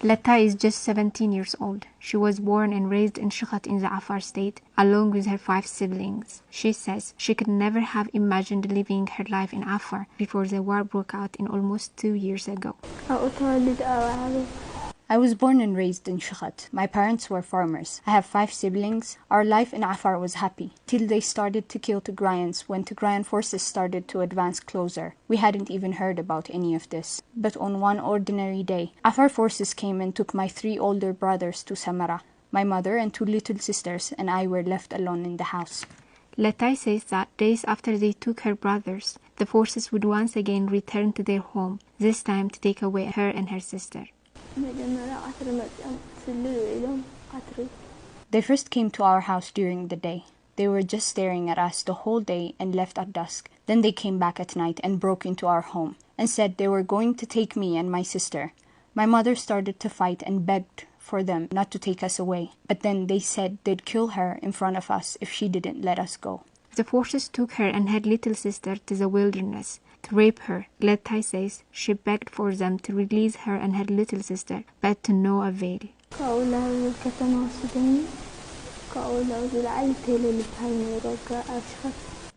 Leta is just 17 years old. She was born and raised in Shikhat in the Afar state, along with her 5 siblings. She says she could never have imagined living her life in Afar before the war broke out in almost 2 years ago. I was born and raised in Shikhat. My parents were farmers. I have 5 siblings. Our life in Afar was happy, till they started to kill Tigrayans when Tigrayan forces started to advance closer. We hadn't even heard about any of this. But on one ordinary day, Afar forces came and took my 3 older brothers to Semera. My mother and 2 little sisters and I were left alone in the house. Letai says that days after they took her brothers, the forces would once again return to their home, this time to take away her and her sister. They first came to our house during the day. They were just staring at us the whole day and left at dusk. Then they came back at night and broke into our home and said they were going to take me and my sister. My mother started to fight and begged for them not to take us away. But then they said they'd kill her in front of us if she didn't let us go. The forces took her and her little sister to the wilderness to rape her. Letai says she begged for them to release her and her little sister, but to no avail.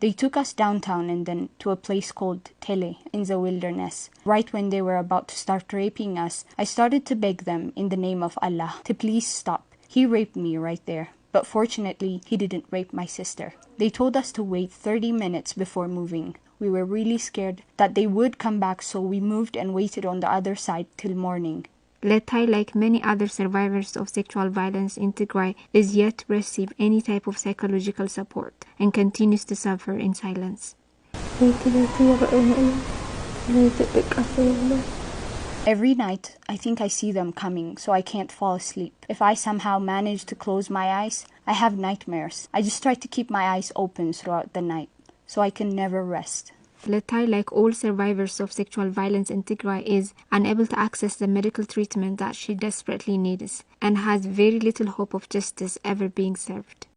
They took us downtown and then to a place called Tele in the wilderness. Right when they were about to start raping us, I started to beg them in the name of Allah to please stop. He raped me right there. But fortunately, he didn't rape my sister. They told us to wait 30 minutes before moving. We were really scared that they would come back, so we moved and waited on the other side till morning. Letai, like many other survivors of sexual violence in Tigray, is yet to receive any type of psychological support and continues to suffer in silence. Every night, I think I see them coming, so I can't fall asleep. If I somehow manage to close my eyes, I have nightmares. I just try to keep my eyes open throughout the night, so I can never rest. Letai, like all survivors of sexual violence in Tigray, is unable to access the medical treatment that she desperately needs and has very little hope of justice ever being served.